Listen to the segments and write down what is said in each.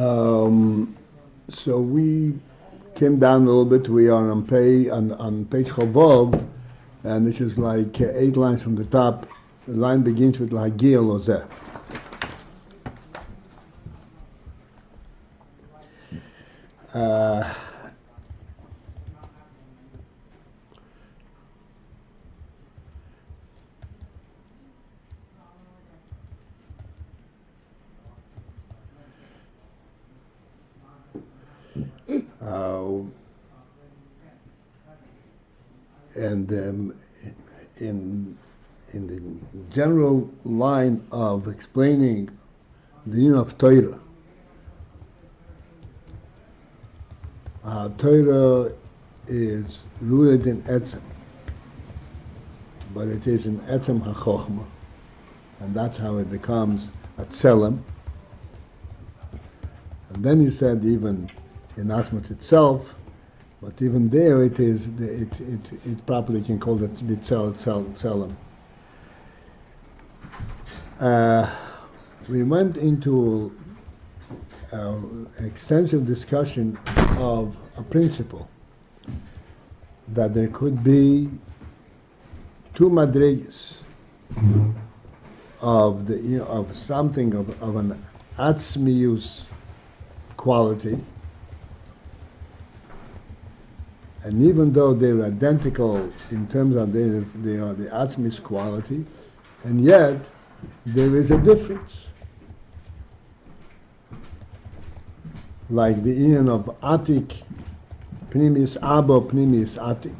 So we came down a little bit. We are on page Chavov, and this is like 8 lines from the top. The line begins with Lahagia Lozeh. And in the general line of explaining the meaning of Torah, Torah is rooted in Etzem, but it is in Etzem HaChochma, and that's how it becomes a Tzelem. And then he said even in Atzmut itself, but even there it is, it properly can call it Tzelem. We went into extensive discussion of a principle that there could be 2 madrigas of something of an atzmius quality, and even though they're identical in terms of they are the atzmius quality, and yet there is a difference. Like the Ayin of Atik, Pnimius Abo, Pnimius Atik.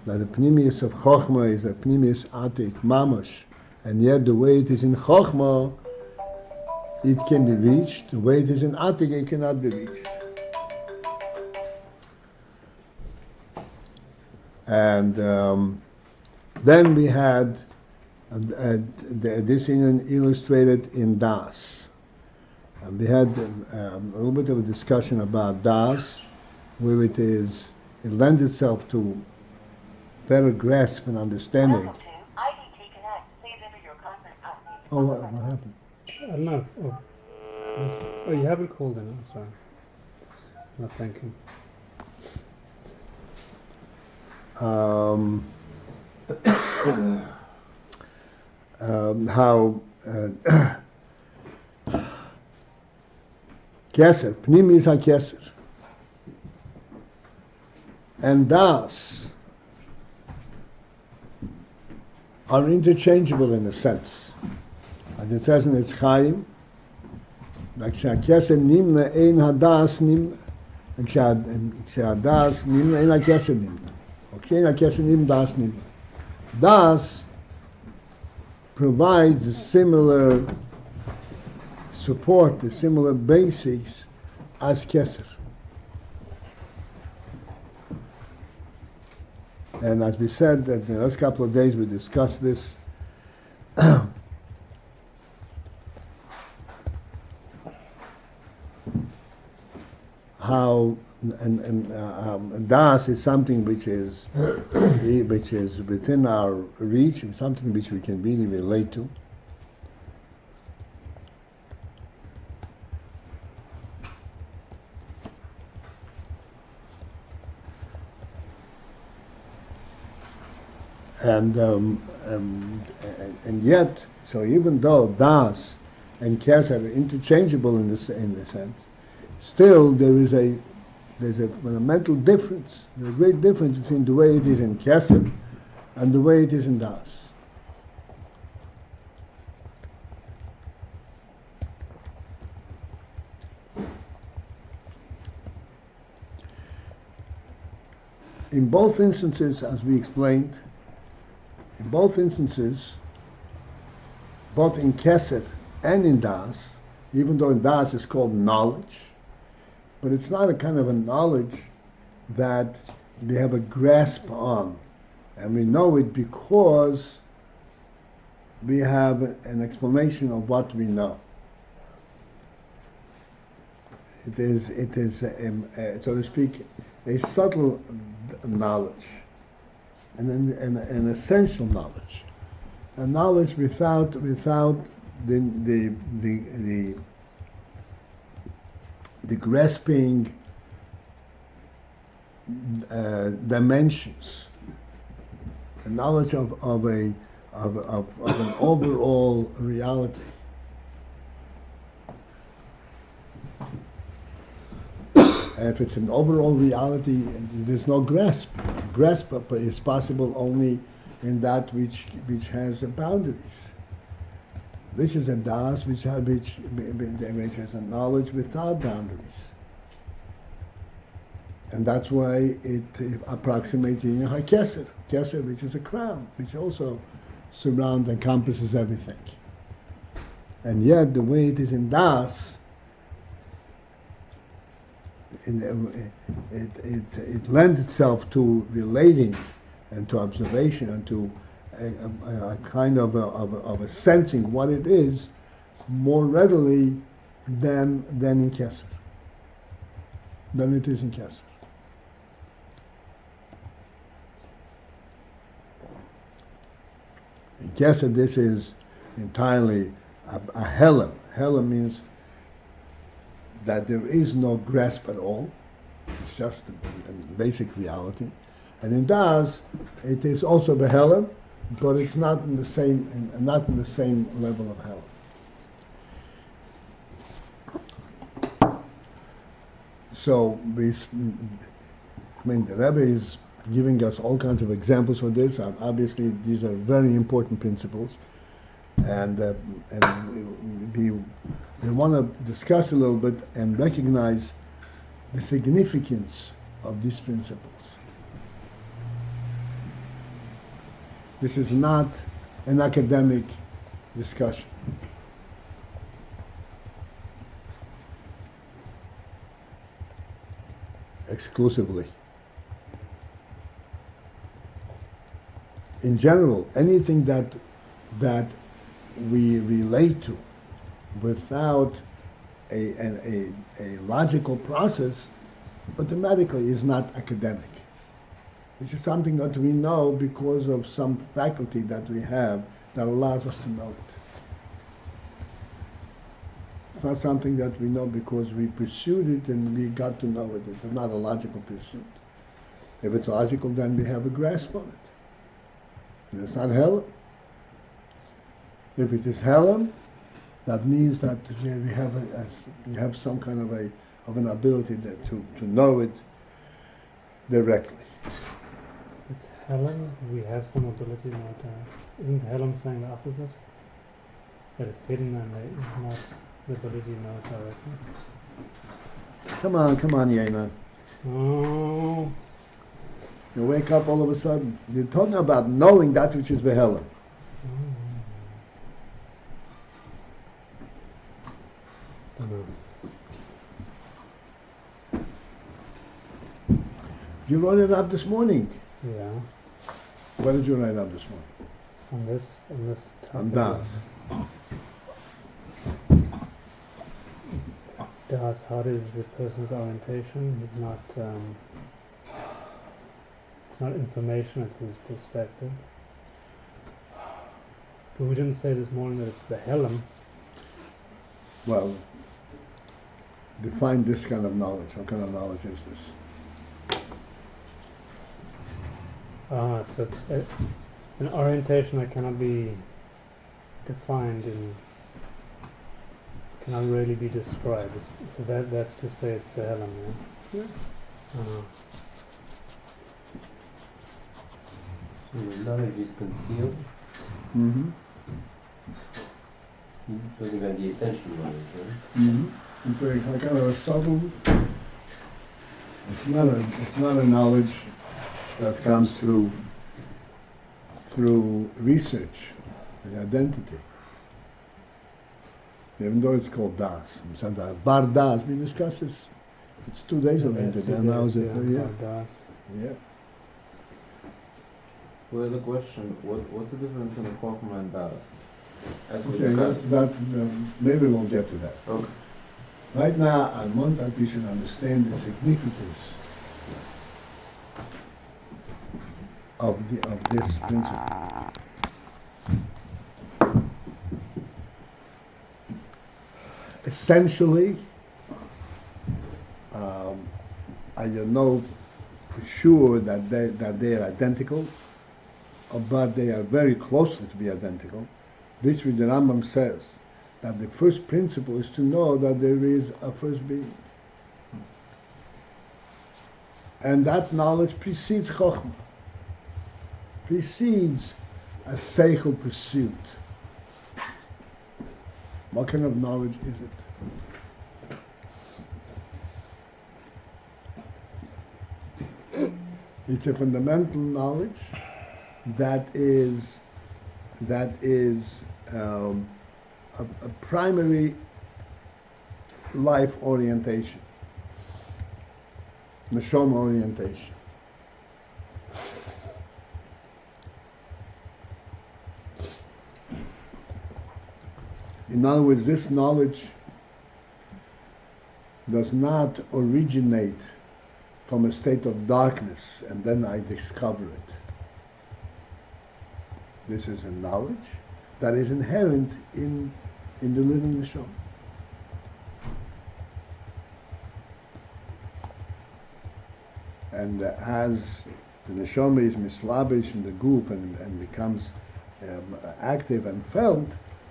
That the Pnimius of Chochma is a Pnimius Atik, Mamash, and yet the way it is in Chochma, it can be reached. The way it is in Atik, it cannot be reached. And then we had this illustrated in Das. And we had a little bit of a discussion about Das, where it lends itself to better grasp and understanding. Oh, what happened? I don't know. Oh, you haven't called in. I'm sorry. Not thinking. How Keser, Pnimis HaKeser, and Das are interchangeable in a sense. As it says in its Chaim, like Keser Nimna Ein Hadas Nimna, and Hadas Nimna Ein HaKeser Nimna. Okay, Ein HaKeser Nimna Das Nimna. Das provides a similar support, the similar basics as Keser. And as we said, that in the last couple of days we discussed this. How and Das is something which is within our reach, something which we can really relate to. And yet, so even though Das and Keser are interchangeable in the sense, still there's a fundamental difference. There's a great difference between the way it is in Keser and the way it is in Das. In both instances, as we explained, both in Keser and in Das, even though in Das is called knowledge, but it's not a kind of a knowledge that we have a grasp on. And we know it because we have an explanation of what we know. It is, so to speak, a subtle knowledge, and an essential knowledge, a knowledge without the the grasping dimensions, the knowledge of an overall reality. If it's an overall reality, there's no grasp. Grasp is possible only in that which has boundaries. This is a das which has a knowledge without boundaries, and that's why it approximates Yin HaKeser, Keser, which is a crown, which also surrounds, encompasses everything. And yet, the way it is in das, it lends itself to relating and to observation and to a kind of a sensing what it is more readily than in Keser, than it is in Keser. In Keser, this is entirely a helem. Helem means that there is no grasp at all. It's just a basic reality. And in Das, it is also behelem, but it's not in the same level of helem. So the Rebbe is giving us all kinds of examples for this. Obviously, these are very important principles, and we want to discuss a little bit and recognize the significance of these principles. This is not an academic discussion. Exclusively. In general, anything that we relate to without a logical process automatically is not academic. This is something that we know because of some faculty that we have that allows us to know it. It's not something that we know because we pursued it and we got to know it. It's not a logical pursuit. If it's logical, then we have a grasp on it. And it's not Helem. If it is Helem, that means that we have some kind of an ability to know it directly. It's Helem, we have some ability to know it. Isn't Helem saying the opposite? That it's hidden and there is not the ability to know it directly? Come on, Yaina. Oh. You wake up all of a sudden. You're talking about knowing that which is Behelem. You wrote it up this morning. Yeah. What did you write up this morning? On this topic. On Das. Das, how is the person's orientation? It's not information, it's his perspective. But we didn't say this morning that it's the Helem. Well, define this kind of knowledge. What kind of knowledge is this? So it's an orientation that cannot be defined and cannot really be described. So that's to say it's the Helem, yeah? So knowledge is concealed. Mm-hmm. You're talking about the essential knowledge, right? Mm-hmm. It's a kind of a subtle. It's not a knowledge that comes through research and identity. Even though it's called Das. Sometimes Bar Das, we discussed this. It's 2 days already, and now is it? Yeah. Bar Das. Yeah. Well, the question, what's the difference between Chokhmah and Das? As we Okay, discussed. maybe we'll get to that. Okay. Right now, I want that we should understand the significance of this principle. Essentially, you know for sure that they are identical, but they are very closely to be identical. This which the Rambam says, that the first principle is to know that there is a first being. And that knowledge precedes Chokhmah, precedes a seichel pursuit. What kind of knowledge is it? It's a fundamental knowledge that is a primary life orientation, neshama orientation. In other words, this knowledge does not originate from a state of darkness and then I discover it. This is a knowledge that is inherent in the living neshama. And as the neshama is mislabish in the guf and becomes active and felt,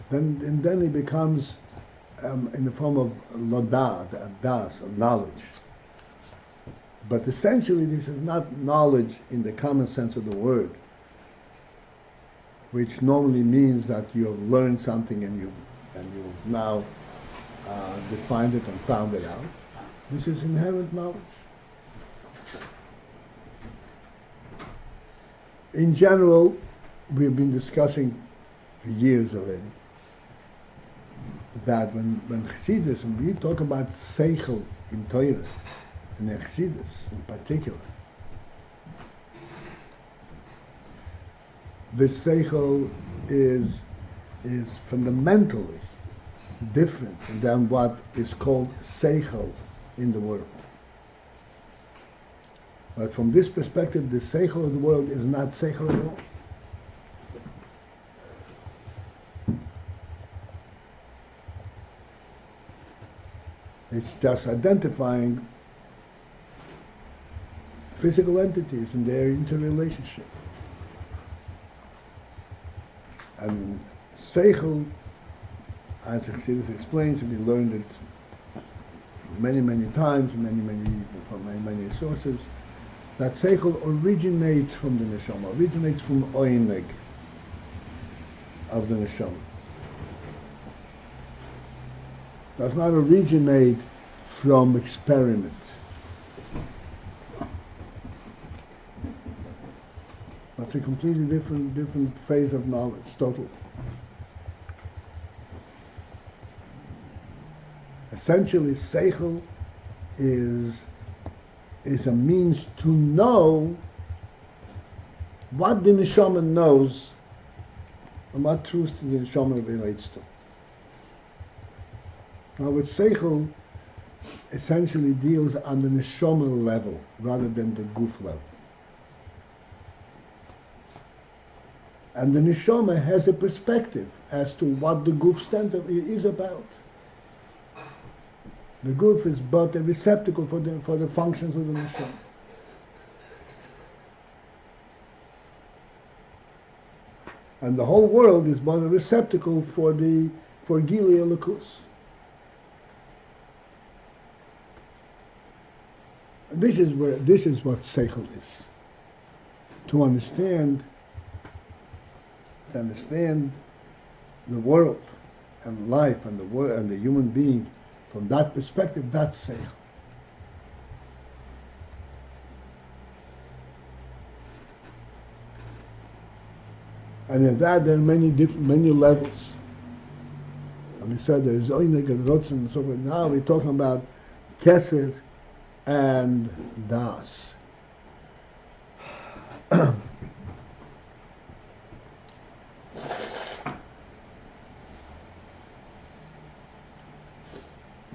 then it becomes in the form of lodad, das, knowledge. But essentially, this is not knowledge in the common sense of the word, which normally means that you have learned something and you've now defined it and found it out. This is inherent knowledge. In general, we've been discussing for years already that when Chassidus, when we talk about seichel in Torah, in Chassidus in particular, this seichel is fundamentally different than what is called seichel in the world. But from this perspective, the seichel of the world is not seichel at all. It's just identifying physical entities and their interrelationship. And seichel, as Chassidus explains, and we learned it many, many times, from many sources, that seichel originates from the neshama, originates from oineg of the neshama. Does not originate from experiment. That's a completely different phase of knowledge, totally. Essentially, seichel is a means to know what the neshama knows and what truth the neshama relates to. Now, with seichel essentially deals on the neshama level rather than the guf level. And the neshama has a perspective as to what the guf is about. The guf is but a receptacle for the functions of the neshama. And the whole world is but a receptacle for Gili Elokus. This is what seichel is. To understand the world and life and the human being from that perspective, that's seichel. And in that there are many levels. And we said there is oineg and rotzen and so forth. Now we're talking about kesed and das.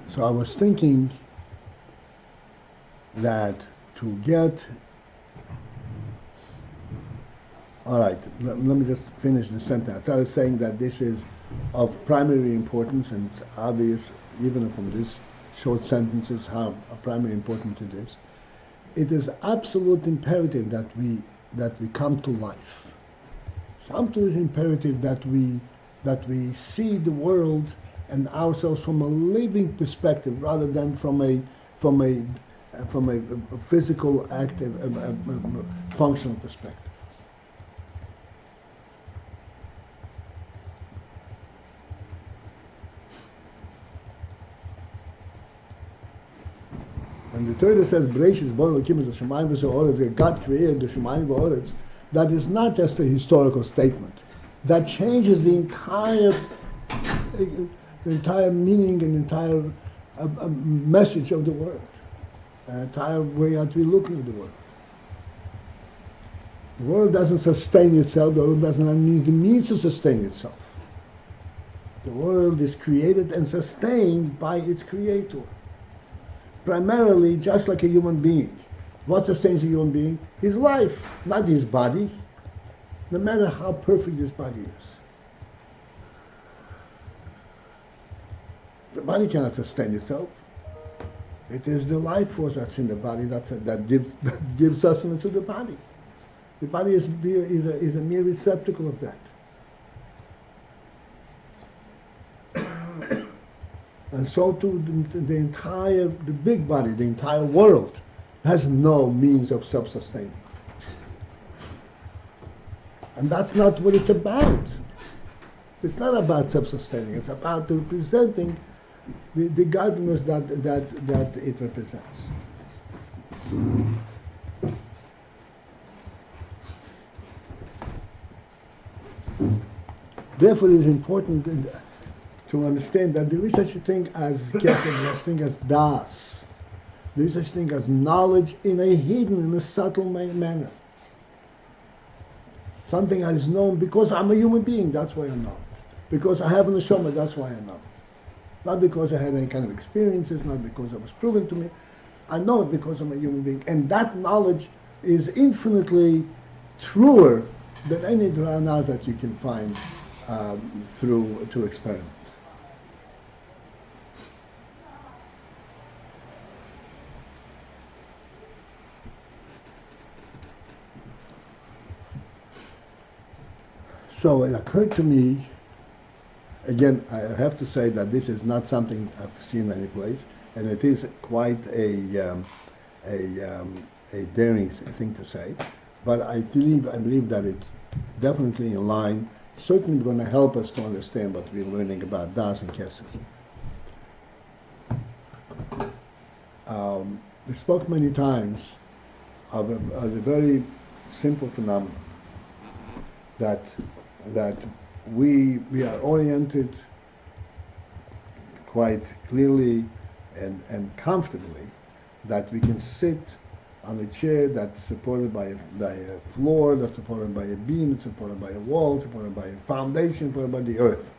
So I was thinking that to get... All right, let me just finish the sentence. I was saying that this is of primary importance, and it's obvious, even from this short sentences, how primary important it is. it is absolute imperative that we come to life. It's absolute imperative that we see the world and ourselves from a living perspective rather than from a physical, active, functional perspective. When the Torah says, "Bereshis bara Elokim es hashamayim v'ha'oretz," God created the Shemayim v'ha'oretz, that is not just a historical statement. That changes the entire meaning and entire message of the world, the entire way that we're looking at the world. The world doesn't sustain itself. The world doesn't need the means to sustain itself. The world is created and sustained by its creator. Primarily, just like a human being. What sustains a human being? His life, not his body, no matter how perfect his body is. The body cannot sustain itself. It is the life force that's in the body that gives sustenance to the body. The body is a mere receptacle of that. And so too, the big body, the entire world, has no means of self-sustaining. And that's not what it's about. It's not about self-sustaining. It's about representing the godliness that it represents. Therefore, it is important to understand that there is such a thing as kesed, there is such a thing as das. There is such a thing as knowledge in a hidden, in a subtle manner. Something that is known because I'm a human being, that's why I know it. Because I have a neshama, that's why I know it. Not because I had any kind of experiences, not because it was proven to me. I know it because I'm a human being. And that knowledge is infinitely truer than any dharanas that you can find through experiment. So it occurred to me, again, I have to say that this is not something I've seen any place, and it is quite a daring thing to say, but I believe that it's definitely in line, certainly going to help us to understand what we're learning about Das and Kesed. We spoke many times of a very simple phenomenon that we are oriented quite clearly and comfortably, that we can sit on a chair that's supported by a floor, that's supported by a beam, that's supported by a wall, supported by a foundation, supported by the earth.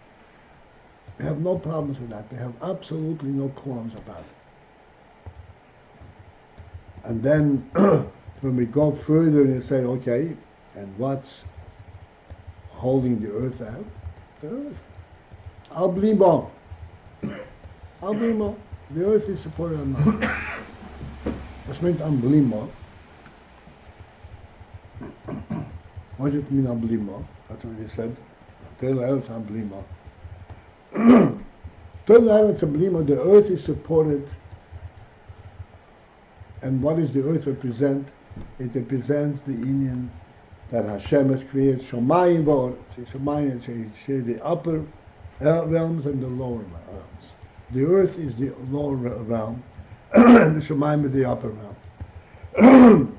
We have no problems with that. We have absolutely no qualms about it. And then when we go further and say, okay, and what's holding the earth out? The earth. Al blimo. Al blimo. The earth is supported on nothing. What's meant al blimo? What does it mean al blimo? That's what he said. Tel eretz al blimo. Tel eretz al blimo. The earth is supported. And what does the earth represent? It represents the Indian that Hashem has created Shomayim v'oretz. Shomayim is the upper realms and the lower realms. The earth is the lower realm, and the Shomayim is the upper realm.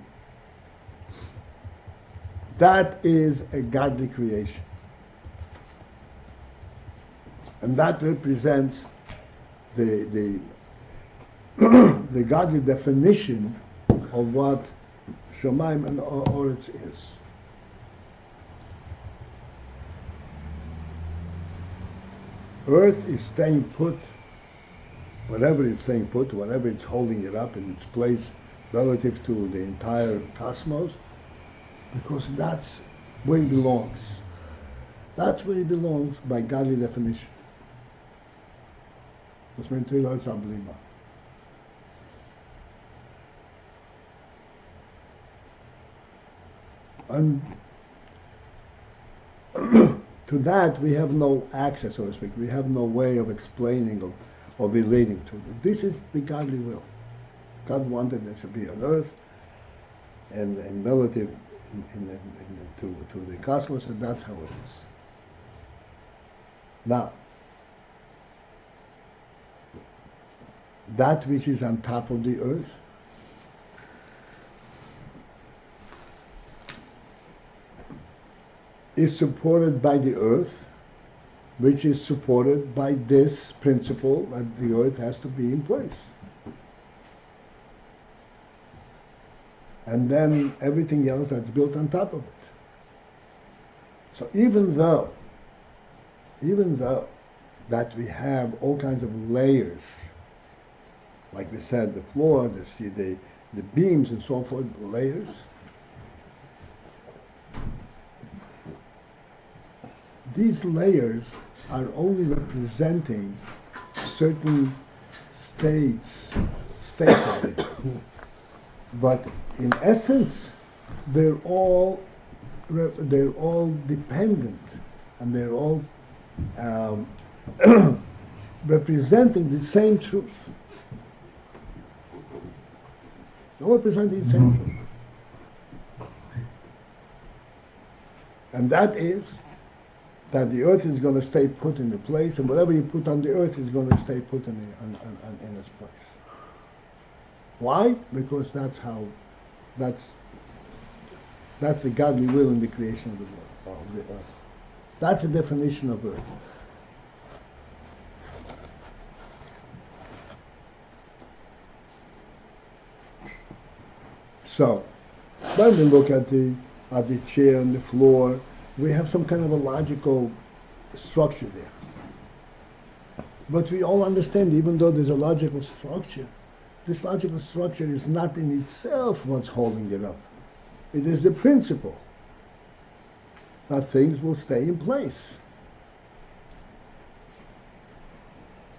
That is a godly creation. And that represents the godly definition of what Shomayim and Oretz is. Earth is staying put, whatever it's staying put, whatever it's holding it up in its place relative to the entire cosmos, because that's where it belongs. That's where it belongs by godly definition. And to that we have no access, so to speak. We have no way of explaining or relating to it. This is the godly will. God wanted there should be on earth and relative to the cosmos, and that's how it is. Now, that which is on top of the earth is supported by the earth, which is supported by this principle that the earth has to be in place. And then everything else that's built on top of it. So even though that we have all kinds of layers, like we said, the floor, the beams and so forth, layers, these layers are only representing certain states of it. But in essence, they're all dependent, and they're all representing the same truth. They're all representing the same truth. And that is that the earth is going to stay put in the place, and whatever you put on the earth is going to stay put in its place. Why? Because that's the godly will in the creation of the earth. That's the definition of earth. So, when we look at the chair and the floor, we have some kind of a logical structure there. But we all understand, even though there's a logical structure, this logical structure is not in itself what's holding it up. It is the principle that things will stay in place.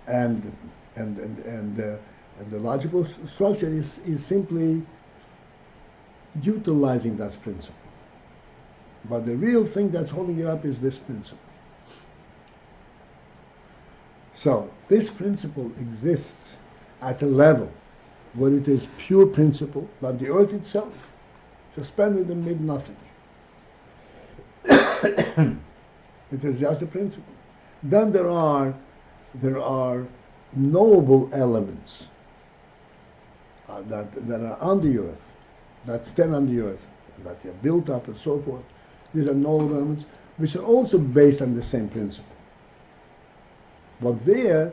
And the logical structure is simply utilizing that principle. But the real thing that's holding it up is this principle. So this principle exists at a level where it is pure principle, but the earth itself, suspended in mid-nothing. It is just a principle. Then there are knowable elements that are on the earth, that stand on the earth, that are built up and so forth. These are knowable elements which are also based on the same principle. But there,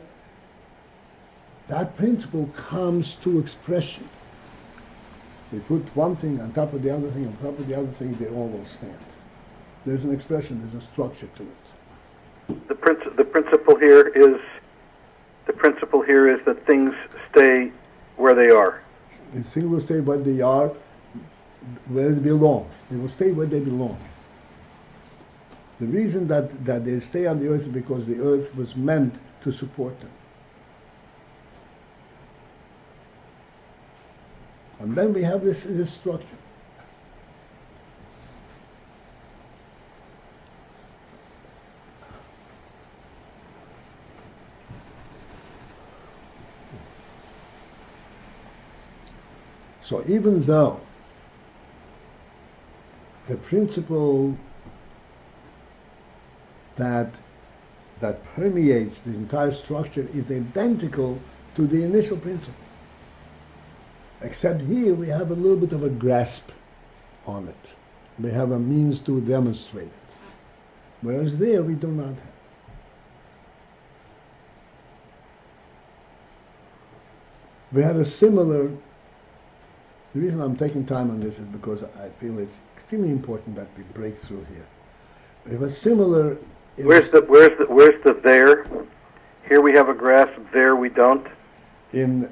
that principle comes to expression. We put one thing on top of the other thing, on top of the other thing, they all will stand. There's an expression, there's a structure to it. The principle here is that things stay where they are. The things will stay where they are, where they belong. They will stay where they belong. The reason that they stay on the earth is because the earth was meant to support them. And then we have this structure. So even though the principle that permeates the entire structure is identical to the initial principle, except here we have a little bit of a grasp on it. We have a means to demonstrate it, whereas there we do not have. We had a similar. The reason I'm taking time on this is because I feel it's extremely important that we break through here. We have a similar. Where's the there? Here we have a grasp. There we don't. In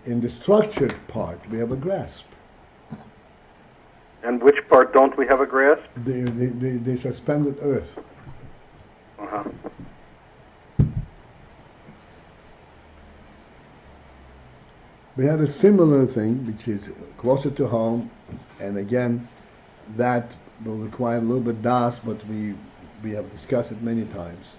the structured part, we have a grasp. And which part don't we have a grasp? The suspended earth. Uh-huh. We had a similar thing, which is closer to home, and again, that will require a little bit das, but we have discussed it many times.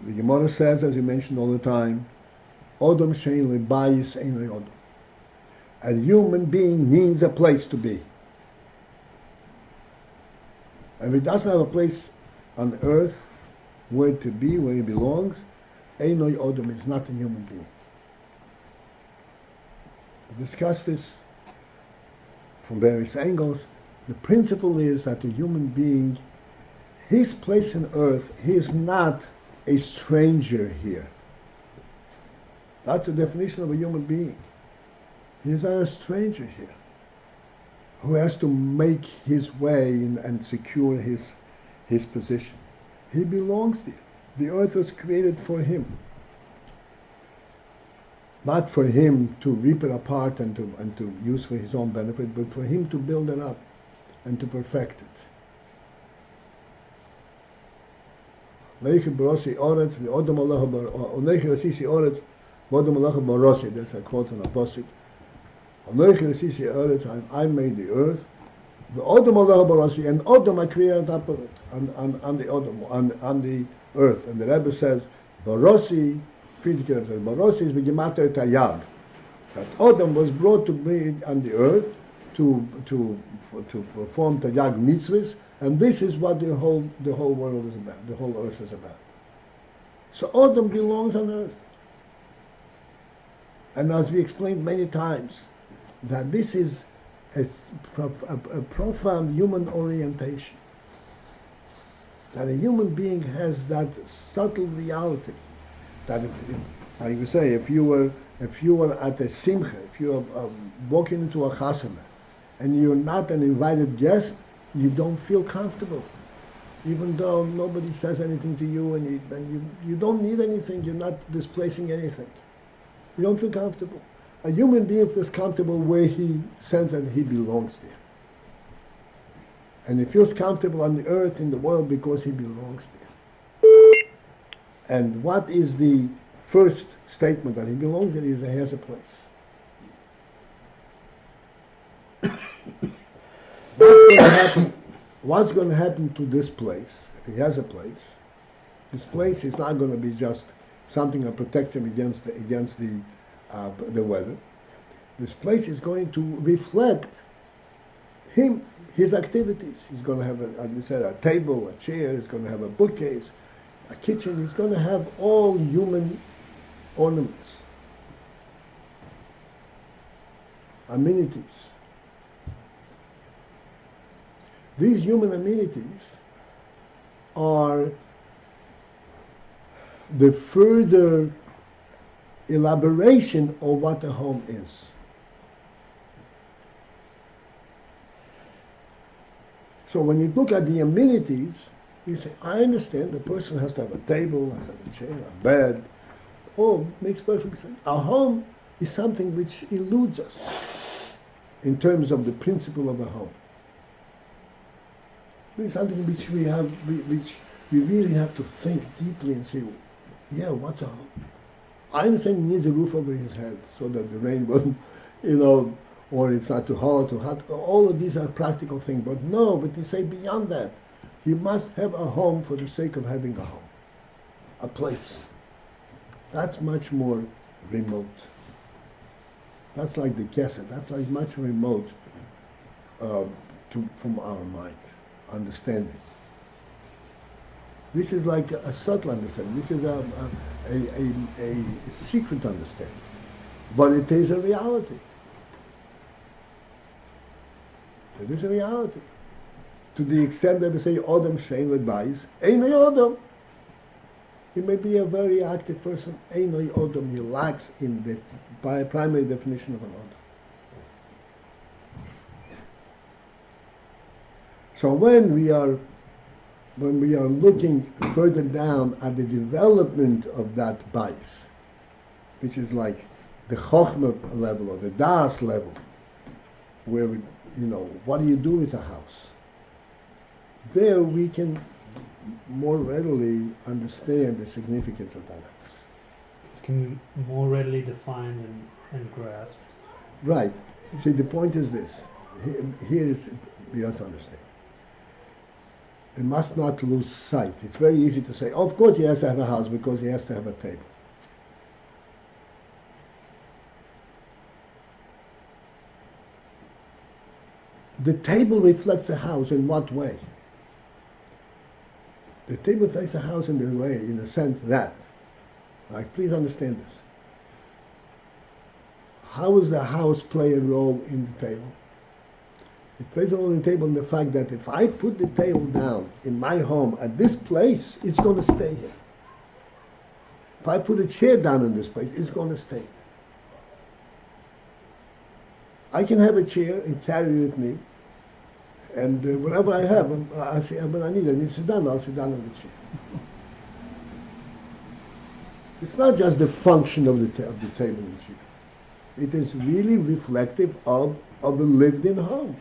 The Gemara says, as we mentioned all the time, Odom shein lebayis ein leodom. A human being needs a place to be. And if he doesn't have a place on earth where to be, where he belongs, ein leodom is not a human being. We discussed this from various angles. The principle is that a human being, his place on earth, he is not a stranger here. That's the definition of a human being. He is not a stranger here who has to make his way and secure his position. He belongs there. The earth was created for him. Not for him to rip it apart and to use for his own benefit, but for him to build it up and to perfect it. That's a quote on a pasuk. I made the earth, and Odom I created on top of it, on the earth. And the Rebbe says, Barosi, Barosi is V'gimater Taryag. That Odom was brought to be on the earth to perform Taryag mitzvahs, and this is what the whole world is about, the whole earth is about. So Odom belongs on earth. And as we explained many times, that this is a profound human orientation. That a human being has that subtle reality. That, like you say, if you were at a simcha, if you are walking into a chasana, and you're not an invited guest, you don't feel comfortable. Even though nobody says anything to you, and you don't need anything, you're not displacing anything. You don't feel comfortable. A human being feels comfortable where he senses that he belongs there. And he feels comfortable on the earth, in the world, because he belongs there. And what is the first statement that he belongs there? Is that he has a place. What's going to happen to this place? If he has a place, this place is not going to be just something that protects him against the weather. This place is going to reflect him, his activities. He's going to have, as we said, a table, a chair. He's going to have a bookcase, a kitchen. He's going to have all human ornaments, amenities. These human amenities are the further elaboration of what a home is. So when you look at the amenities, you say, I understand the person has to have a table, has to have a chair, a bed. Oh, makes perfect sense. A home is something which eludes us in terms of the principle of a home. It's something which we really have to think deeply and say, yeah, what's a home? I understand he needs a roof over his head so that the rain won't, or it's not too hot, all of these are practical things. But we say beyond that, you must have a home for the sake of having a home, a place. That's much more remote. That's like the kesed. That's like much remote from our mind, understanding. This is like a subtle understanding. This is a secret understanding. But it is a reality. It is a reality. To the extent that we say, Odom shein lebayis, ein Odom. He may be a very active person, ein Odom. He lacks in the primary definition of an Odom. So when we are looking further down at the development of that Beis, which is like the Chochmah level or the Das level, where what do you do with a house? There we can more readily understand the significance of that house. can be more readily defined and grasped. Right. See, the point is this. Here is, you have to understand. We must not lose sight. It's very easy to say, oh, of course he has to have a house because he has to have a table. The table reflects a house in what way? The table reflects a house in the way, in the sense that, like, please understand this. How does the house play a role in the table? It plays a role in the table in the fact that if I put the table down in my home at this place, it's going to stay here. If I put a chair down in this place, it's going to stay here. I can have a chair and carry it with me, and whenever I have, I say, when I need to sit down, I'll sit down on the chair. It's not just the function of the table and chair. It is really reflective of a lived-in home.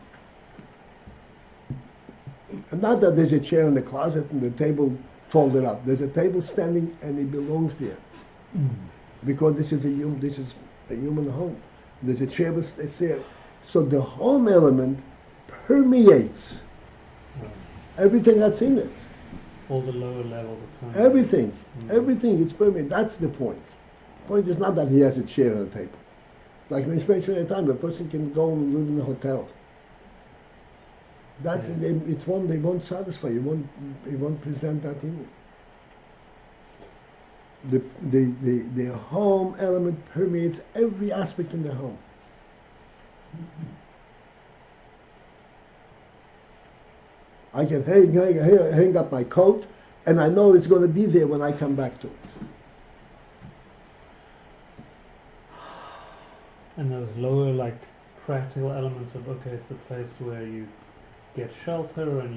And not that there's a chair in the closet and the table folded up. There's a table standing and it belongs there. Because this is a human home. There's a chair that's there. So the home element permeates everything that's in it. All the lower levels of time. Everything. Everything is permeated. That's the point. The point is not that he has a chair and a table. Like we mentioned at the time, a person can go and live in a hotel. That's they won't satisfy. It won't present that image. The home element permeates every aspect in the home. I can hang up my coat, and I know it's going to be there when I come back to it. And those lower, like, practical elements of, okay, it's a place where you get shelter and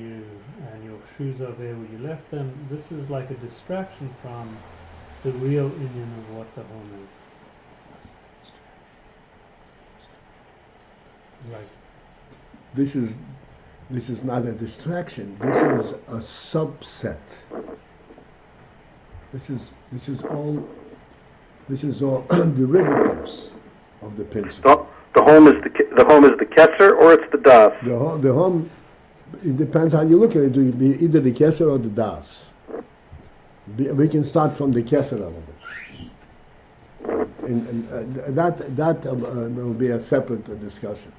your shoes are there where you left them. This is like a distraction from the real union of what the home is. Right. This is not a distraction. This is a subset. This is all derivatives of the principle. The home is the kesser or it's the das. The home, it depends how you look at it. It will be either the kesser or the das. We can start from the kesser element. And that will be a separate discussion.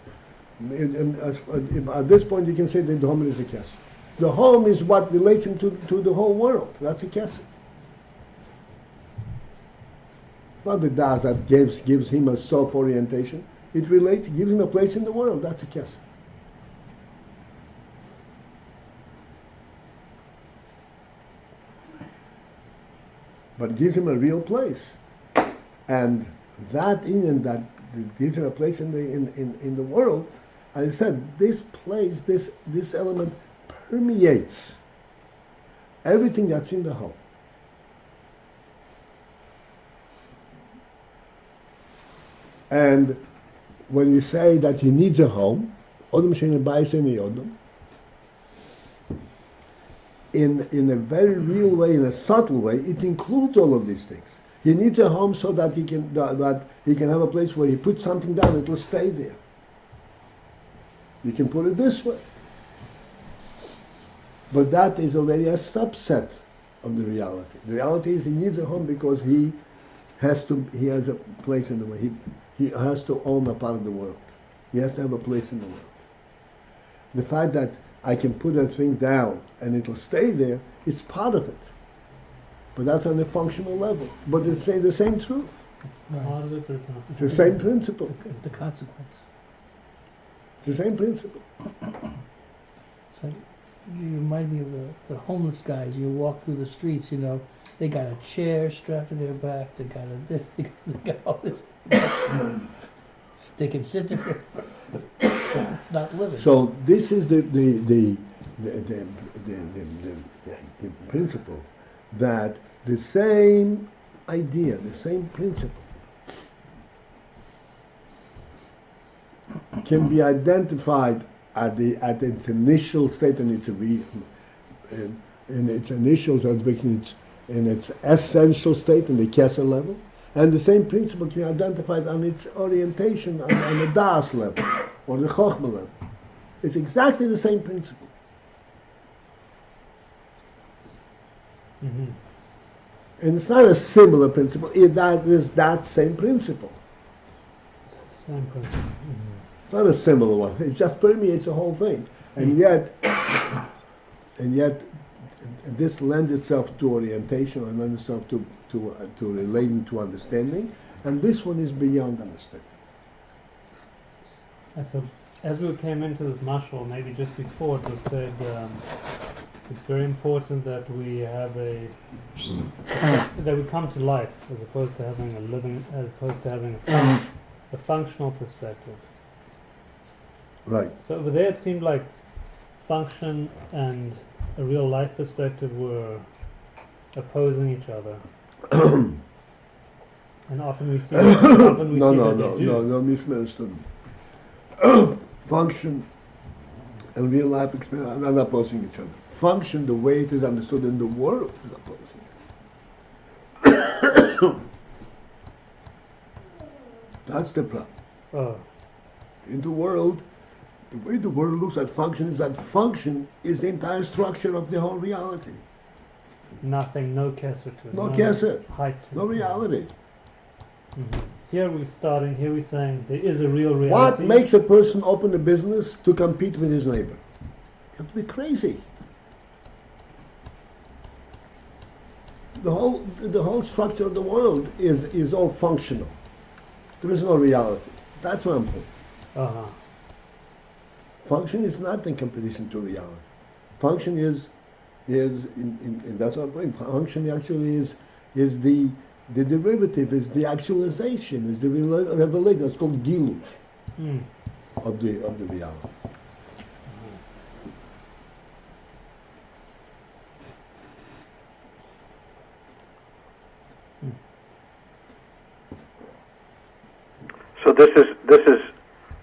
At this point, you can say that the home is a kesser. The home is what relates him to the whole world. That's a kesser. Not the das that gives him a self-orientation. It gives him a place in the world. That's a kesser. But gives him a real place, and that Ayin that gives him a place in the world. As I said, this place, this element permeates everything that's in the home. And when you say that he needs a home, in a very real way, in a subtle way, it includes all of these things. He needs a home so that he can have a place where he puts something down, it will stay there. You can put it this way. But that is already a subset of the reality. The reality is he needs a home because he has a place in the world. He has to own a part of the world. He has to have a place in the world. The fact that I can put a thing down and it will stay there, it's part of it. But that's on a functional level. But it's the same truth. It's part of it, but it's not. It's the same principle. It's the consequence. It's the same principle. It's like, you remind me of the homeless guys. You walk through the streets, they got a chair strapped to their back, they got they got all this. They can sit there, not living. So this is the principle, that the same idea, the same principle can be identified at its initial state and in its initial, in its essential state in the kesser level, And the same principle can be identified on its orientation on the Das level or the Chochmah level. It's exactly the same principle. Mm-hmm. And it's not a similar principle, that is that same principle. It's the same principle. Mm-hmm. It's not a similar one. It just permeates the whole thing. And yet, this lends itself to orientation and lends itself to relating to understanding. And this one is beyond understanding. And so, as we came into this mashal, maybe just before, it was said it's very important that we have that we come to life as opposed to having a living, as opposed to having a functional perspective. Right. So over there, it seemed like function and a real life perspective were opposing each other. And often we see that No, misunderstood. Function and real life experience are not opposing each other. Function, the way it is understood in the world, is opposing it. That's the problem. Oh. In the world, the way the world looks at function is that function is the entire structure of the whole reality. Nothing, no kesser to it. No kesser, height to no it. reality. Mm-hmm. Here we're saying there is a real reality. What makes a person open a business to compete with his neighbor? You have to be crazy. The whole structure of the world is all functional. There is no reality. That's what I'm saying. Uh-huh. Function is not in competition to reality. Function is that's what I'm saying. Function actually is the derivative, is the actualization, is the revelation. It's called gilut of the reality. So this is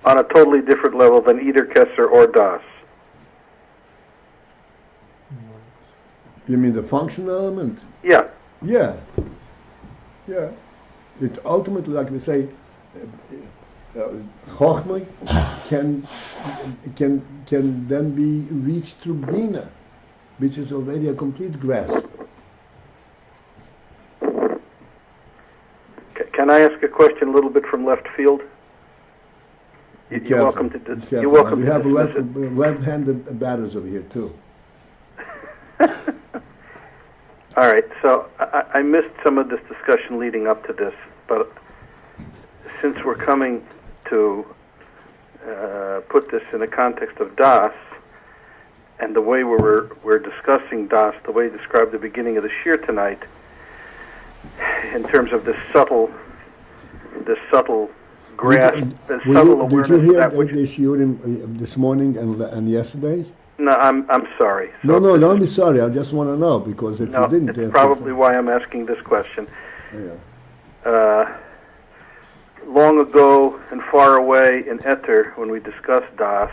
on a totally different level than either Kesser or Das. You mean the functional element? Yeah. Yeah. It ultimately, like we say, Chochmah can then be reached through Bina, which is already a complete grasp. Can I ask a question a little bit from left field? You're welcome to. You're welcome we to have dismiss it. left-handed batters over here too. All right, so I missed some of this discussion leading up to this, but since we're coming to put this in the context of Das, and the way we're discussing Das, the way you described the beginning of the shir tonight, in terms of this subtle grasp, subtle awareness. Did you hear that which, the shir this morning and yesterday? No, I'm sorry. No, don't be sorry. I just want to know, because if you didn't... It's probably why I'm asking this question. Yeah. Long ago and far away in Ether, when we discussed Das,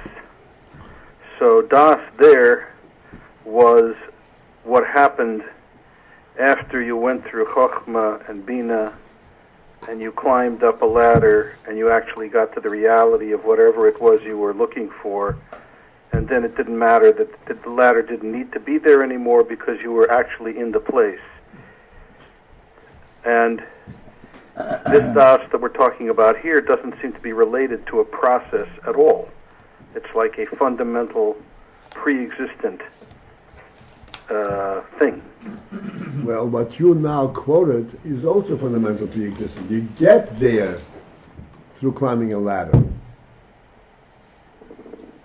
so Das there was what happened after you went through Chochmah and Bina, and you climbed up a ladder, and you actually got to the reality of whatever it was you were looking for. And then it didn't matter that the ladder didn't need to be there anymore because you were actually in the place. And this Das that we're talking about here doesn't seem to be related to a process at all. It's like a fundamental, pre-existent thing. Well, what you now quoted is also fundamental pre-existent. You get there through climbing a ladder.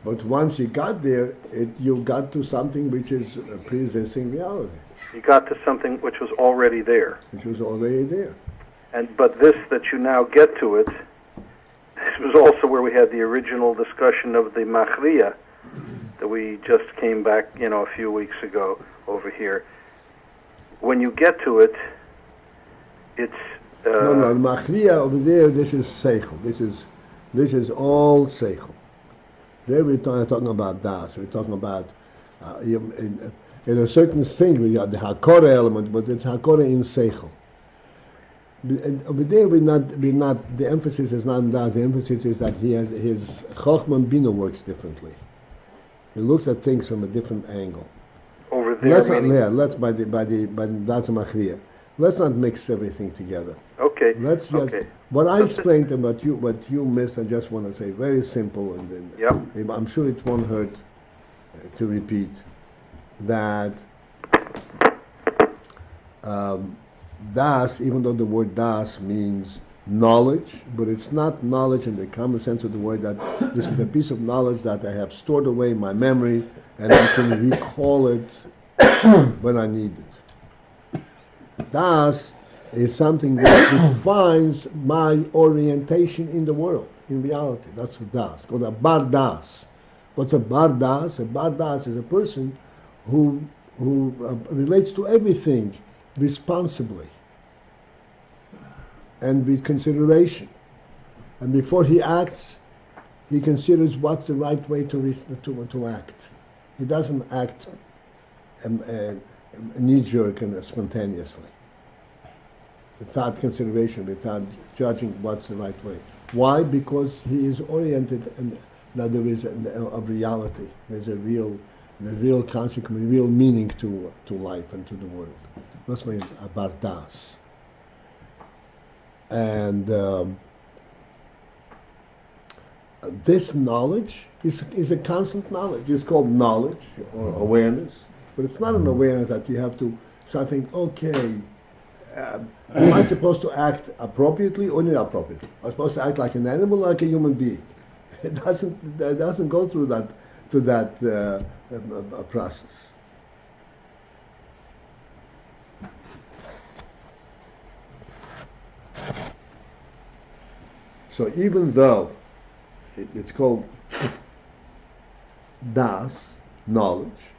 But once you got there, you got to something which is a pre-existing reality. You got to something which was already there. Which was already there. But this that you now get to it, this was also where we had the original discussion of the Machriya that we just came back, a few weeks ago over here. When you get to it, it's... No, the Machriya over there, this is Seichel. This is all Seichel. There we're talking about Das. We're talking about, in a certain thing, we have the Hakora element, but it's Hakora in Seichel. Over there, we're not. The emphasis is not on that. The emphasis is that he has his chokhmah bina works differently. He looks at things from a different angle. Over there, Let's not. meaning? Yeah, let's by the that's a machriya. Let's not mix everything together. Okay. Let's just. Okay. What I explained about you, what you missed, I just want to say very simple, and then Yep. I'm sure it won't hurt to repeat that. Das, even though the word das means knowledge, but it's not knowledge in the common sense of the word that this is a piece of knowledge that I have stored away in my memory and I can recall it when I need it. Das is something that defines my orientation in the world, in reality. That's what das. It's called a bar das. What's a bar das? A bar das is a person who relates to everything responsibly and with consideration. And before he acts, he considers what's the right way to act. He doesn't act knee-jerk and spontaneously, without consideration, without judging what's the right way. Why? Because he is oriented and that there is a reality. There's a real consequence, real meaning to life and to the world. That's my about das. And this knowledge is a constant knowledge. It's called knowledge or awareness, but it's not an awareness that you have to start thinking, okay, am I supposed to act appropriately or inappropriately? Am I supposed to act like an animal or like a human being? It doesn't go through that process. So even though it's called das, knowledge,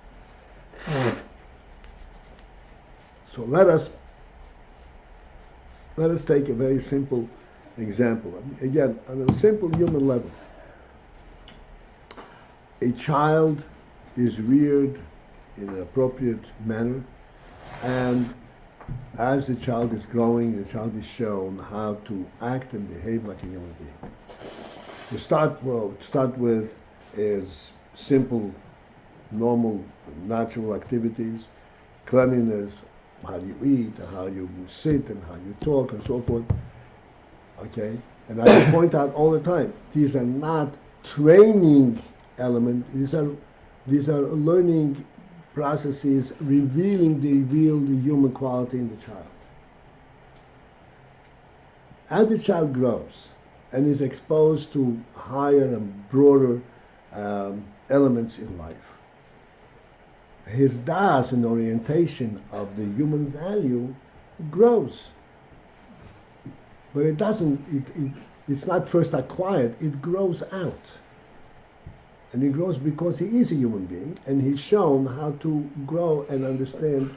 so let us take a very simple example. Again, on a simple human level. A child is reared in an appropriate manner, and as the child is growing, the child is shown how to act and behave like a human being. To start with is simple, normal, natural activities, cleanliness, how you eat, how you sit, and how you talk, and so forth. Okay? And I point out all the time, these are not training elements, these are learning processes reveal the human quality in the child. As the child grows and is exposed to higher and broader elements in life, his das and orientation of the human value grows. But it's not first acquired, it grows out. And he grows because he is a human being, and he's shown how to grow and understand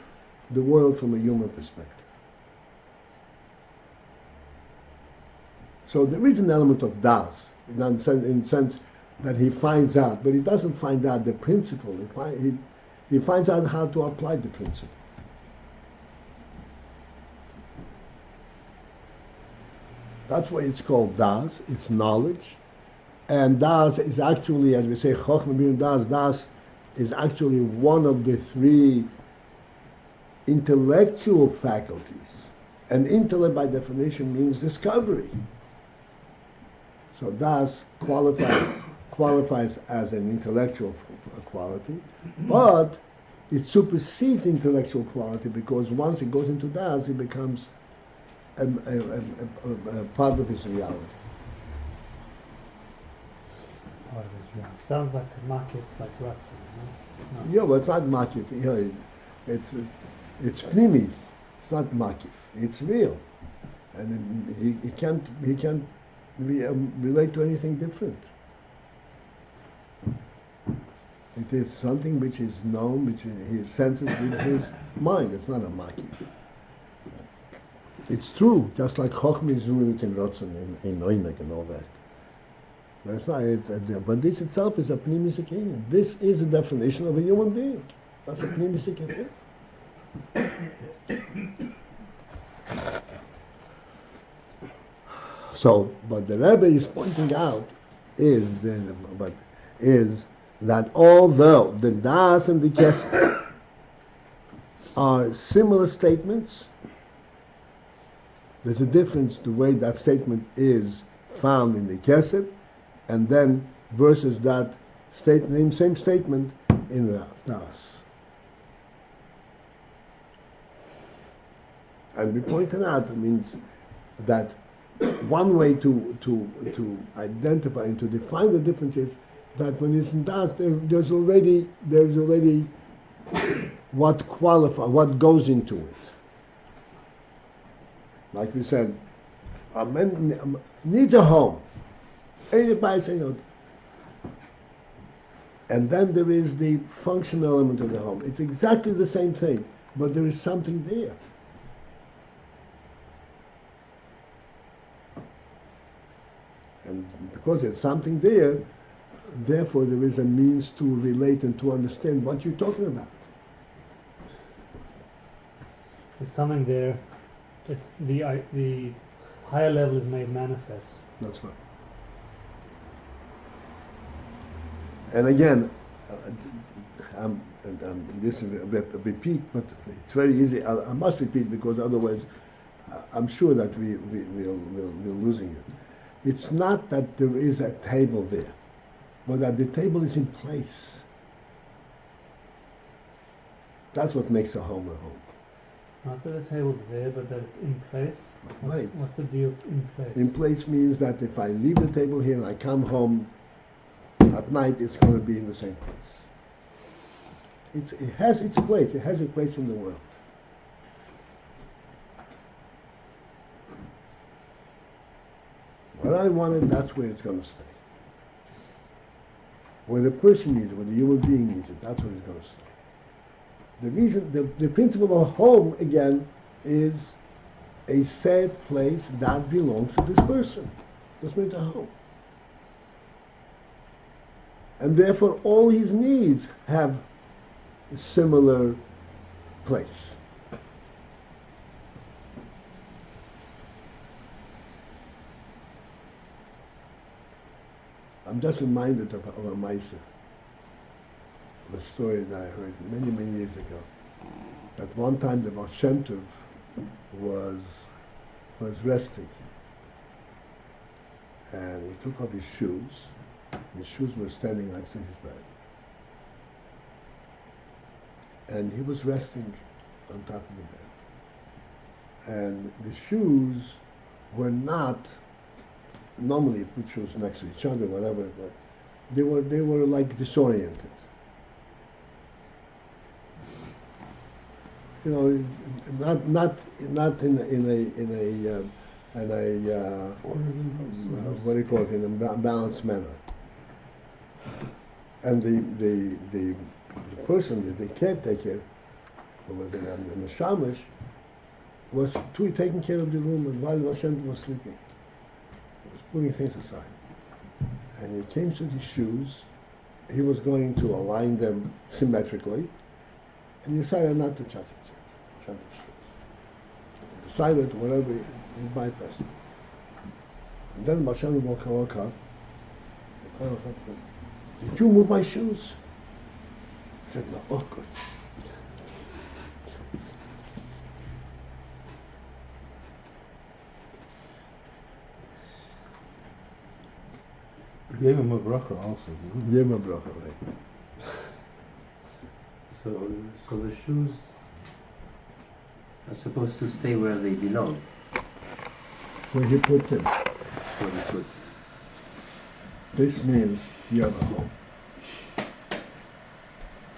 the world from a human perspective. So there is an element of das, in the sense that he finds out, but he doesn't find out the principle. He finds out how to apply the principle. That's why it's called das, it's knowledge. And das is actually, as we say, chokhmah bin das is actually one of the three intellectual faculties. And intellect, by definition, means discovery. So das qualifies as an intellectual quality, but it supersedes intellectual quality because once it goes into das, it becomes a part of his reality. Sounds like a market, like Ratzon, no? Yeah, but it's not makif. Yeah, it's pnimi. It's not makif. It's real, and he can't relate to anything different. It is something which is known, which he senses with his mind. It's not a makif. It's true, just like chokhmah is rooted in rotzen, in oimek and all that. But it's not. But this itself is a pnimis Ayin. This is a definition of a human being. That's a pnimis Ayin. So, but the Rebbe is pointing out is that although the Das and the Kesed are similar statements, there's a difference the way that statement is found in the Kesed, and then versus that same statement in the Das. And we pointed out, it means that one way to identify and to define the difference is that when it's in Das, there's already what goes into it. Like we said, a man needs a home. Anybody say no. And then there is the functional element of the home. It's exactly the same thing, but there is something there. And because there's something there, therefore there is a means to relate and to understand what you're talking about. There's something there. It's the higher level is made manifest. That's right. And again, this is a repeat, but it's very easy. I must repeat because otherwise, I'm sure that we're losing it. It's not that there is a table there, but that the table is in place. That's what makes a home a home. Not that the table's there, but that it's in place. Right. What's the deal in place? In place means that if I leave the table here and I come home at night, it's going to be in the same place. It has its place. It has a place in the world. What I wanted, that's where it's going to stay. Where the person needs it, where the human being needs it, that's where it's going to stay. The reason, the principle of home, again, is a sad place that belongs to this person. That's made a home. And therefore, all his needs have a similar place. I'm just reminded of a Maisa, of a story that I heard many, many years ago. That one time the Baal Shem Tov was resting, and he took off his shoes. His shoes were standing next to his bed, and he was resting on top of the bed. And the shoes were not. Normally, you put shoes next to each other, whatever. But they were like disoriented. You know, not in a what do you call it, in a balanced manner. And the person, the caretaker, who was in the shamash, was taking care of the room, and while Hashem was sleeping, he was putting things aside. And he came to the shoes. He was going to align them symmetrically, and he decided not to touch it. He decided whatever, he bypassed it. And then Hashem woke up. Did you move my shoes? He said, no. Oh, good. You gave him a bracha also. Gave him a bracha, right? So the shoes are supposed to stay where they belong. Where he put them. Where they put. This means you have a home.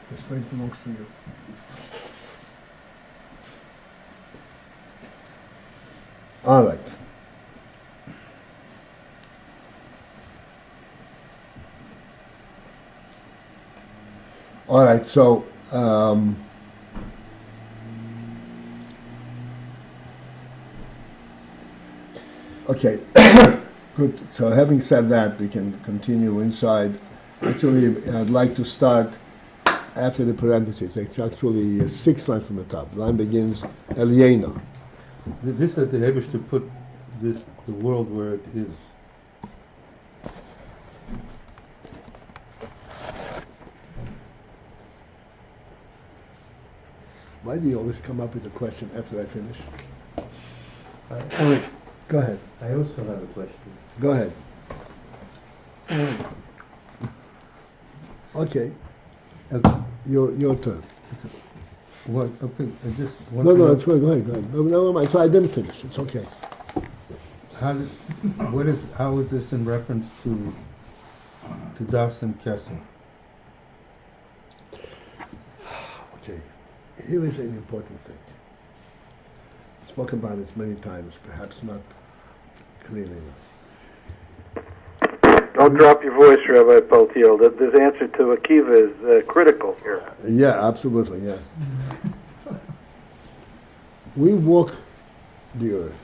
This place belongs to you. All right. All right, so okay, good. So having said that, we can continue inside. Actually, I'd like to start after the parentheses. It's actually 6 lines from the top. The line begins Eliana. This that the Hebrews to put the world where it is. Why do you always come up with a question after I finish? I Go ahead. also have a question. Go ahead. Okay, Okay. your turn. What? Okay. I just want No, to no, know it's fine. Go ahead. Go ahead. No, never mind. So I didn't finish. It's okay. how is this in reference to Das and Kesser? Okay. Here is an important thing. I spoke about it many times, perhaps not clearly enough. Don't drop your voice, Rabbi Paltiel. This answer to Akiva is critical here. Yeah, absolutely. Yeah. We walk the earth,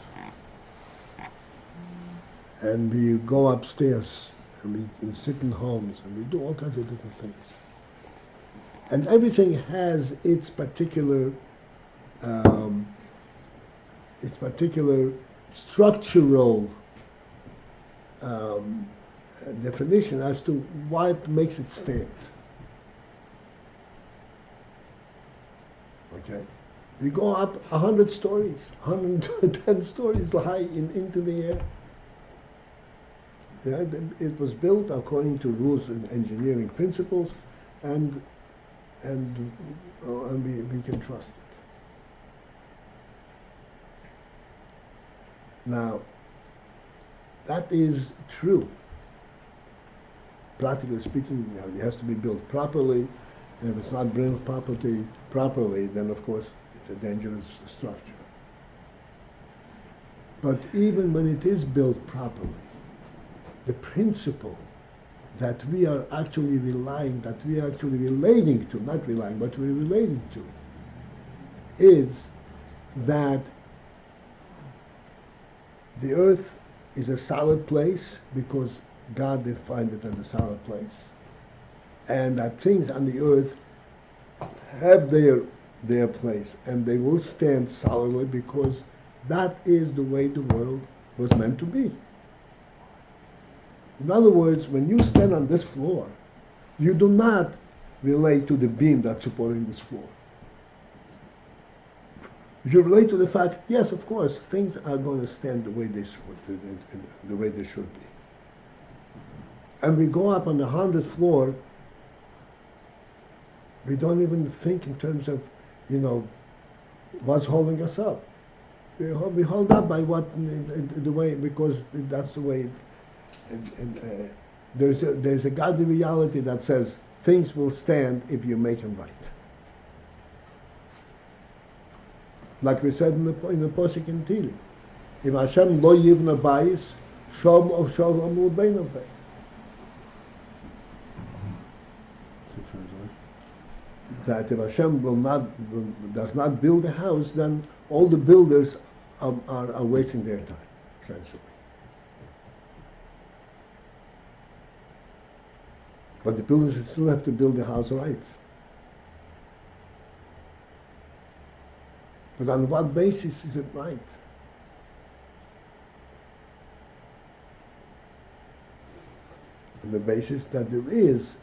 and we go upstairs, and we sit in homes, and we do all kinds of different things. And everything has its particular structural definition as to what makes it stand. Okay, we go up 100 stories, 110 stories high into the air. Yeah, it was built according to rules and engineering principles, and we can trust it. Now, that is true. Practically speaking, it has to be built properly, and if it's not built properly, then of course it's a dangerous structure. But even when it is built properly, the principle that we are actually relating to, not relying, but we're relating to, is that the earth is a solid place because God defined it as a solid place, and that things on the earth have their place, and they will stand solidly because that is the way the world was meant to be. In other words, when you stand on this floor, you do not relate to the beam that's supporting this floor. You relate to the fact, yes, of course, things are going to stand the way they should be. And we go up on the 100th floor, we don't even think in terms of, what's holding us up. We hold up by the way, because that's the way. And there's a godly reality that says things will stand if you make them right. Like we said in the Posuk in Tehillim, if Hashem lo yivna bayis, shom of shalom u'beinu bay. That if Hashem does not build a house, then all the builders are wasting their time, essentially. But the builders still have to build the house right. But on what basis is it right? On the basis that there is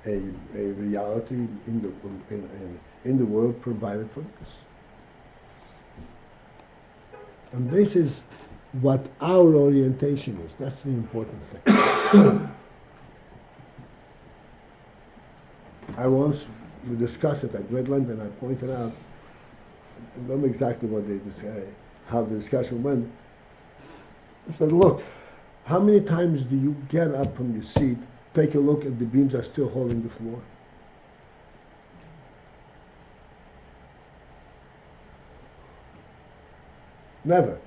a reality in the world provided for this. And this is what our orientation is. That's the important thing. We discussed it at Redland, and I pointed out, I don't remember exactly how the discussion went. I said, look, how many times do you get up from your seat, take a look if the beams are still holding the floor? Never.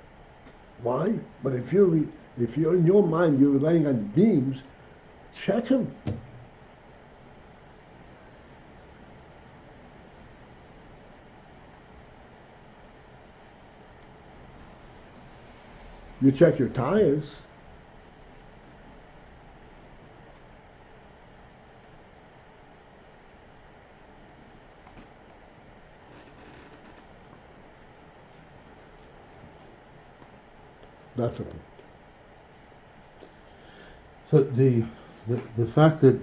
Why? But if you're in your mind, you're relying on beams, check them. You check your tires. That's the point. So the fact that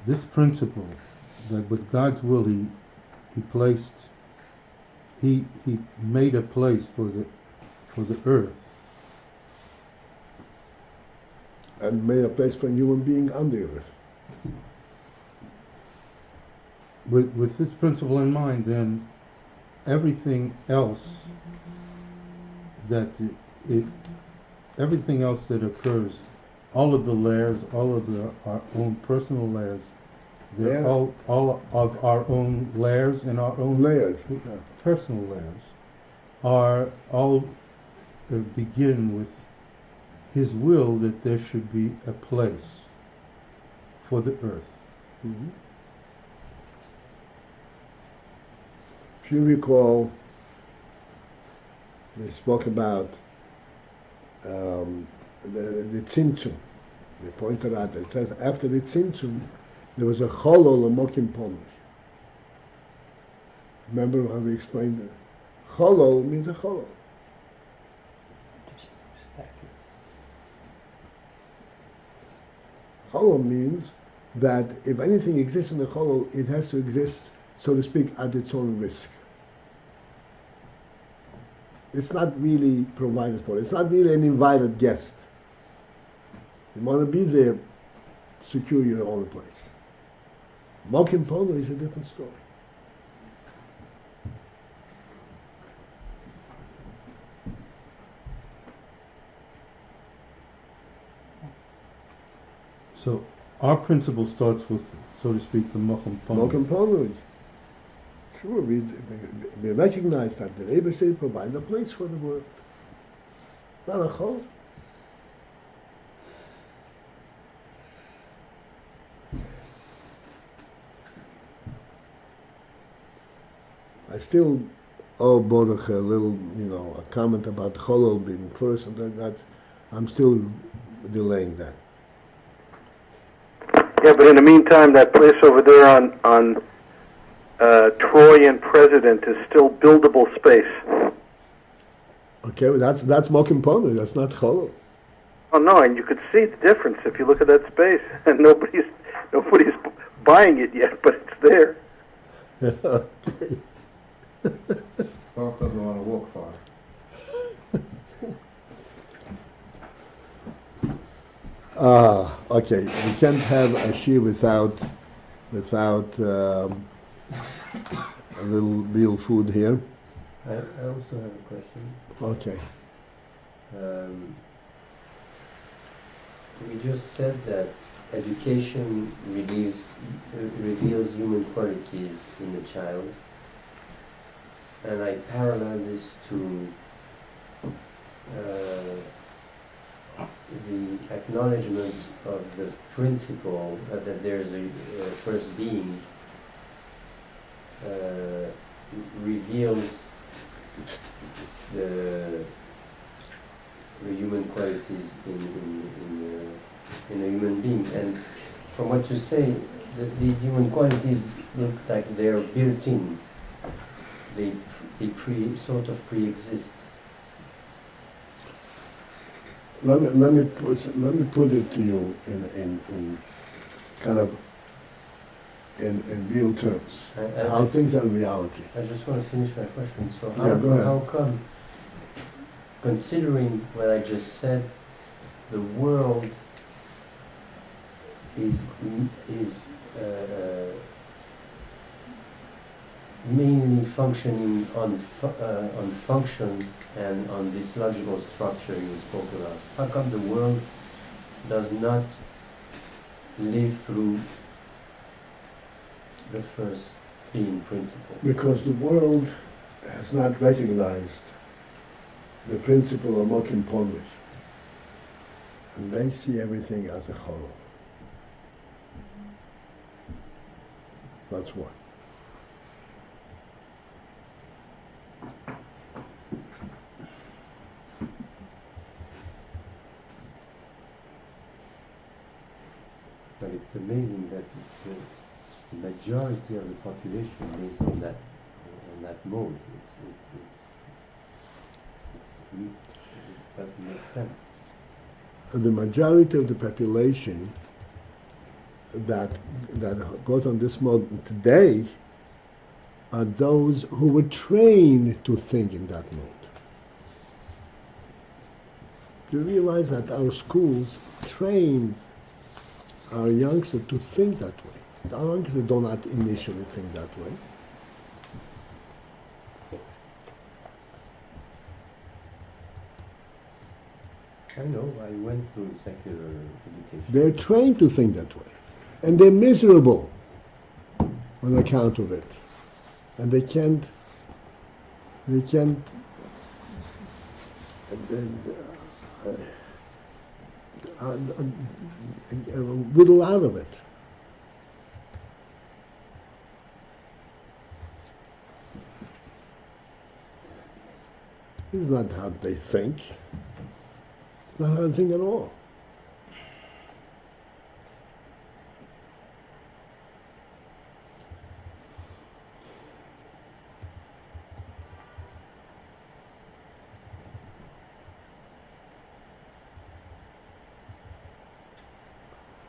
this principle, that with God's will he placed, he made a place for the earth, And made a place for a human being on the earth. with this principle in mind, then everything else that everything else that occurs, all of the layers, all of our own personal layers, they're Yeah. all of our own layers and our own Layers. personal layers, are all begin with His will that there should be a place for the earth. Mm-hmm. If you recall, we spoke about the Tzimtzum. We pointed out that it says after the Tzimtzum, there was a Cholol Amokim Ponush. Remember how we explained it? Cholol means a Cholol. Cholol means that if anything exists in the Cholol, it has to exist, so to speak, at its own risk. It's not really provided for. It's not really an invited guest. You want to be there, secure your own place. Mokim Pono is a different story. So our principle starts with, so to speak, the Mokum Pono. Mokim Pono. Sure, we recognize that the Rebbe said provided a place for the world. Not a chol. I still owe Baruch a little, a comment about Cholol being first, and that's, I'm still delaying that. Yeah, but in the meantime, that place over there on Troy and President is still buildable space. Okay, well that's Mokim Pono, that's not Cholol. Oh no, and you could see the difference if you look at that space, and nobody's buying it yet, but it's there. Okay. Mark doesn't want to walk far. Okay, we can't have a shir without a little real food here. I also have a question. Okay. We just said that education reveals human qualities in a child, and I parallel this to the acknowledgement of the principle that there's a first being reveals the human qualities in a human being. And from what you say, these human qualities look like they are built in. They sort of pre-exist. Let me put it to you in kind of in real terms. How things are in reality. I just want to finish my question. So Go ahead. how come, considering what I just said, the world is mainly functioning on function and on this logical structure you spoke about? How come the world does not live through the first being principle? Because the world has not recognized the principle of Mokim Ponush. And they see everything as a Cholol. That's why. But it's amazing that it's the majority of the population based on that mode. It doesn't make sense. The majority of the population that goes on this mode today are those who were trained to think in that mode. Do you realize that our schools train our youngsters to think that way? Our youngsters do not initially think that way. I know, I went through secular education. They're trained to think that way. And they're miserable on account of it. And they can't whittle out of it. This is not how they think. Not how they think at all.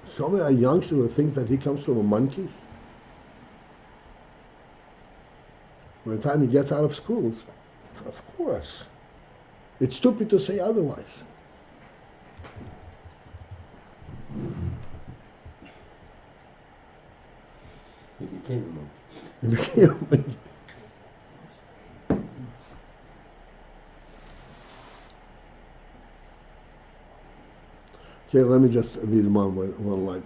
Some of our youngsters who thinks that he comes from a monkey. By the time he gets out of schools, of course. It's stupid to say otherwise. He became a monk. He became a monkey. Okay, let me just read one line.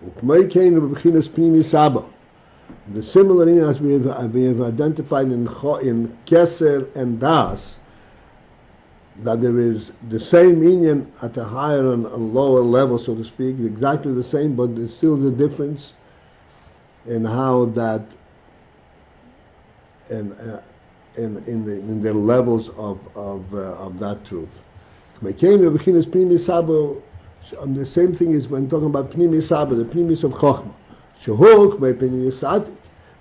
The similar thing as we have identified in Keser and Das, that there is the same inyan at a higher and lower level, so to speak, exactly the same, but there's still the difference in how that, in the levels of that truth. The same thing is when talking about Pnimi Saba, the Pnimis of Chochmah. Shehuk by Pnimis Atik,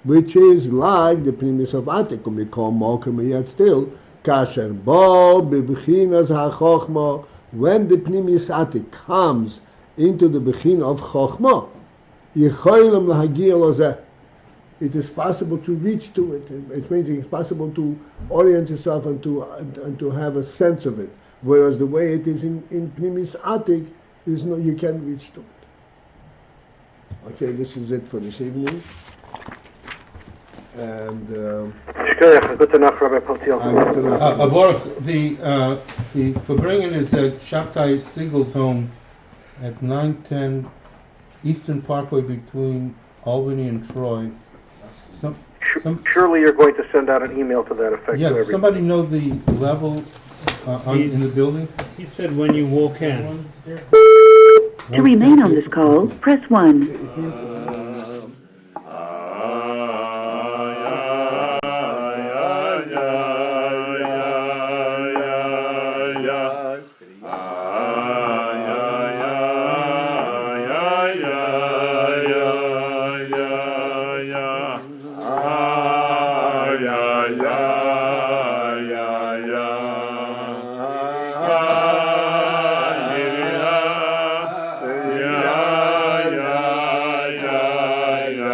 which is like the Pnimis of Atik, and we call Mokum yet still. Kasher Bo Bebchinas HaChochmah, when the Pnimis Atik comes into the Bechin of Chochmah, Yechoylem Lahagir Lozeh. It is possible to reach to it. It means it's possible to orient yourself and to have a sense of it. Whereas the way it is in Pnimis Atik, you can't reach to it. Okay, this is it for this evening. And Gute Nacht, Rabbi Paltiel. The Fabringen is at Shabtai Siegel's home at 910 Eastern Parkway between Albany and Troy. Surely you're going to send out an email to that effect to Yeah, everybody. somebody know the level in the building? He said when you walk in. To remain on this call, press 1.